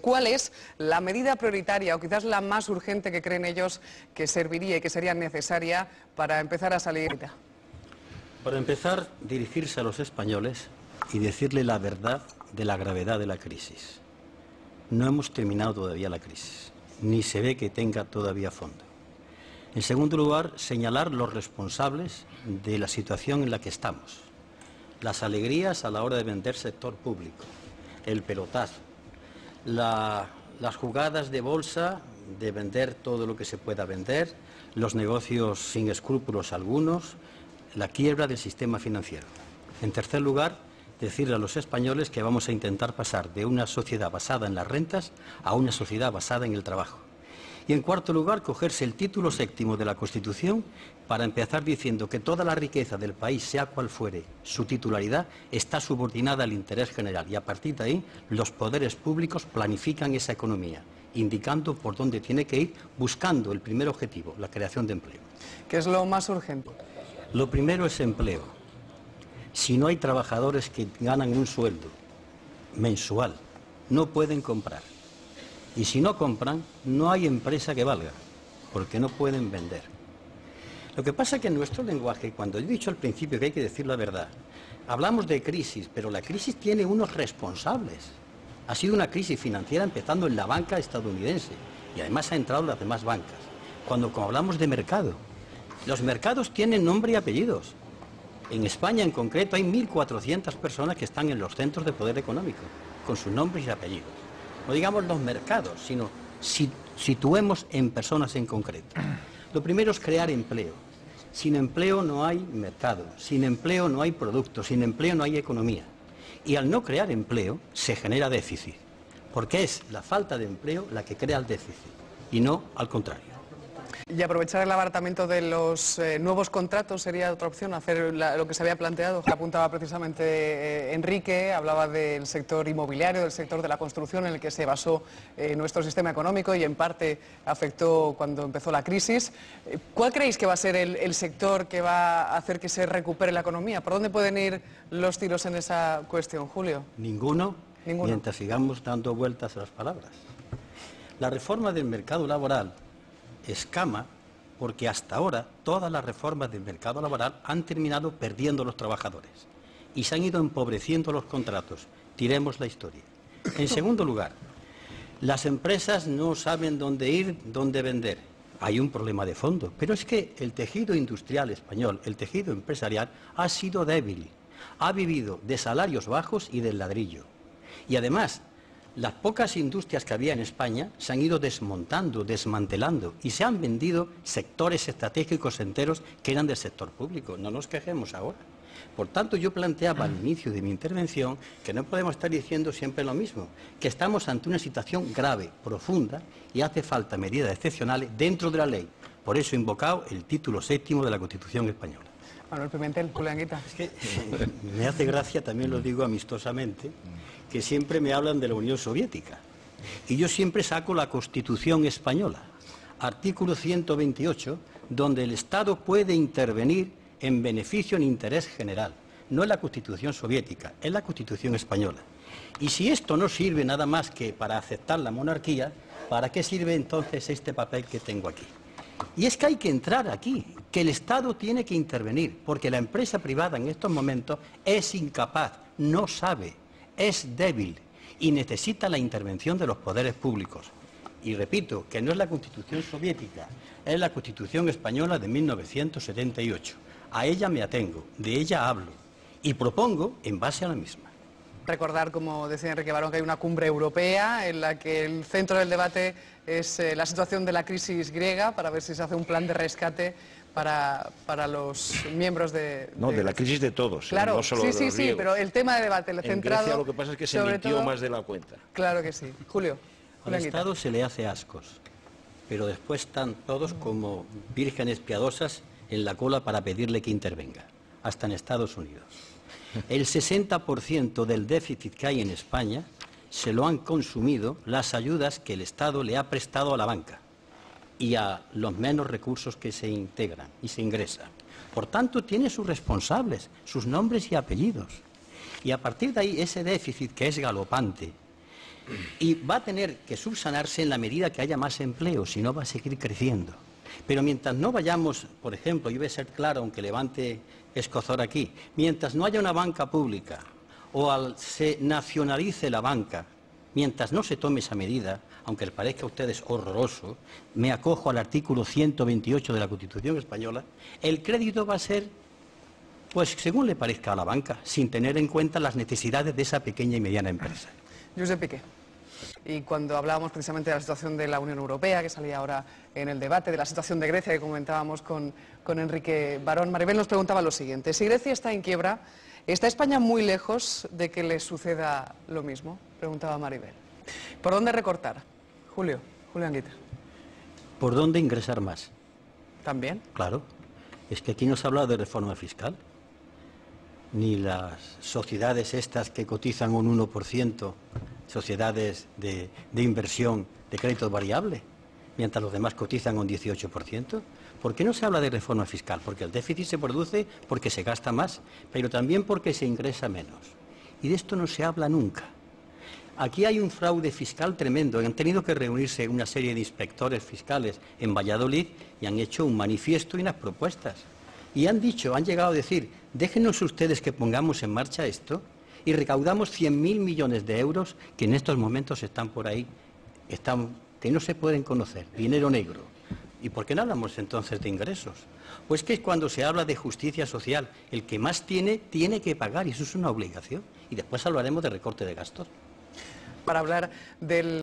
¿Cuál es la medida prioritaria o quizás la más urgente que creen ellos que serviría y que sería necesaria para empezar a salir? Para empezar, dirigirse a los españoles y decirle la verdad de la gravedad de la crisis. No hemos terminado todavía la crisis, ni se ve que tenga todavía fondo. En segundo lugar, señalar los responsables de la situación en la que estamos. Las alegrías a la hora de vender sector público, el pelotazo, las jugadas de bolsa de vender todo lo que se pueda vender, los negocios sin escrúpulos algunos, la quiebra del sistema financiero. En tercer lugar, decirle a los españoles que vamos a intentar pasar de una sociedad basada en las rentas a una sociedad basada en el trabajo. Y en cuarto lugar, cogerse el título séptimo de la Constitución para empezar diciendo que toda la riqueza del país, sea cual fuere su titularidad, está subordinada al interés general y a partir de ahí los poderes públicos planifican esa economía, indicando por dónde tiene que ir, buscando el primer objetivo, la creación de empleo. ¿Qué es lo más urgente? Lo primero es empleo. Si no hay trabajadores que ganan un sueldo mensual, no pueden comprar. Y si no compran, no hay empresa que valga, porque no pueden vender. Lo que pasa es que en nuestro lenguaje, cuando he dicho al principio que hay que decir la verdad, hablamos de crisis, pero la crisis tiene unos responsables. Ha sido una crisis financiera empezando en la banca estadounidense y además ha entrado en las demás bancas. Cuando hablamos de mercado, los mercados tienen nombre y apellidos. En España en concreto hay 1.400 personas que están en los centros de poder económico, con sus nombres y apellidos. No digamos los mercados, sino situemos en personas en concreto. Lo primero es crear empleo. Sin empleo no hay mercado, sin empleo no hay producto, sin empleo no hay economía. Y al no crear empleo se genera déficit, porque es la falta de empleo la que crea el déficit, y no al contrario. Y aprovechar el abaratamiento de los nuevos contratos sería otra opción, hacer lo que se había planteado. Apuntaba precisamente Enrique, hablaba del sector inmobiliario, del sector de la construcción en el que se basó nuestro sistema económico y en parte afectó cuando empezó la crisis. ¿Cuál creéis que va a ser el sector que va a hacer que se recupere la economía? ¿Por dónde pueden ir los tiros en esa cuestión, Julio? Ninguno. Mientras sigamos dando vueltas a las palabras. La reforma del mercado laboral escama porque hasta ahora todas las reformas del mercado laboral han terminado perdiendo los trabajadores y se han ido empobreciendo los contratos. Tiremos la historia. En segundo lugar, las empresas no saben dónde ir, dónde vender. Hay un problema de fondo, pero es que el tejido industrial español, el tejido empresarial, ha sido débil. Ha vivido de salarios bajos y del ladrillo. Y además, las pocas industrias que había en España se han ido desmontando, desmantelando y se han vendido sectores estratégicos enteros que eran del sector público. No nos quejemos ahora. Por tanto, yo planteaba al inicio de mi intervención que no podemos estar diciendo siempre lo mismo, que estamos ante una situación grave, profunda y hace falta medidas excepcionales dentro de la ley. Por eso he invocado el título séptimo de la Constitución española. Manuel Pimentel, Julio Anguita. Es que me hace gracia, también lo digo amistosamente, que siempre me hablan de la Unión Soviética. Y yo siempre saco la Constitución española, artículo 128, donde el Estado puede intervenir en beneficio en interés general. No es la Constitución soviética, es la Constitución española. Y si esto no sirve nada más que para aceptar la monarquía, ¿para qué sirve entonces este papel que tengo aquí? Y es que hay que entrar aquí, que el Estado tiene que intervenir, porque la empresa privada en estos momentos es incapaz, no sabe, es débil y necesita la intervención de los poderes públicos. Y repito, que no es la Constitución soviética, es la Constitución española de 1978. A ella me atengo, de ella hablo y propongo en base a la misma. Recordar, como decía Enrique Barón, que hay una cumbre europea en la que el centro del debate es la situación de la crisis griega, para ver si se hace un plan de rescate para los miembros de... No, de la crisis de todos, claro, no solo de los griegos. Sí, pero el tema de debate, el centrado... En Grecia lo que pasa es que se mintió más de la cuenta. Claro que sí. Julio. Al Estado se le hace ascos, pero después están todos como vírgenes piadosas en la cola para pedirle que intervenga, hasta en Estados Unidos. El 60% del déficit que hay en España se lo han consumido las ayudas que el Estado le ha prestado a la banca y a los menos recursos que se integran y se ingresan. Por tanto, tiene sus responsables, sus nombres y apellidos. Y a partir de ahí, ese déficit que es galopante, Y va a tener que subsanarse en la medida que haya más empleo, si no va a seguir creciendo. Pero mientras no vayamos, por ejemplo, yo voy a ser claro, aunque levante escozor aquí, mientras no haya una banca pública o se nacionalice la banca, mientras no se tome esa medida, aunque les parezca a ustedes horroroso, me acojo al artículo 128 de la Constitución española, el crédito va a ser, pues según le parezca a la banca, sin tener en cuenta las necesidades de esa pequeña y mediana empresa. Josep Piqué. Y cuando hablábamos precisamente de la situación de la Unión Europea, que salía ahora en el debate, de la situación de Grecia que comentábamos con Enrique Barón, Maribel nos preguntaba lo siguiente: si Grecia está en quiebra, ¿está España muy lejos de que le suceda lo mismo? Preguntaba Maribel. ¿Por dónde recortar? Julio Anguita. ¿Por dónde ingresar más? ¿También? Claro. Es que aquí no se ha hablado de reforma fiscal. Ni las sociedades estas que cotizan un 1%, sociedades de inversión de crédito variable, mientras los demás cotizan un 18%. ¿Por qué no se habla de reforma fiscal? Porque el déficit se produce porque se gasta más, pero también porque se ingresa menos. Y de esto no se habla nunca. Aquí hay un fraude fiscal tremendo. Han tenido que reunirse una serie de inspectores fiscales en Valladolid y han hecho un manifiesto y unas propuestas. Y han llegado a decir, déjenos ustedes que pongamos en marcha esto y recaudamos 100.000 millones de euros que en estos momentos están por ahí, que no se pueden conocer, dinero negro. ¿Y por qué no hablamos entonces de ingresos? Pues que cuando se habla de justicia social, el que más tiene que pagar, y eso es una obligación. Y después hablaremos de recorte de gastos. Para hablar del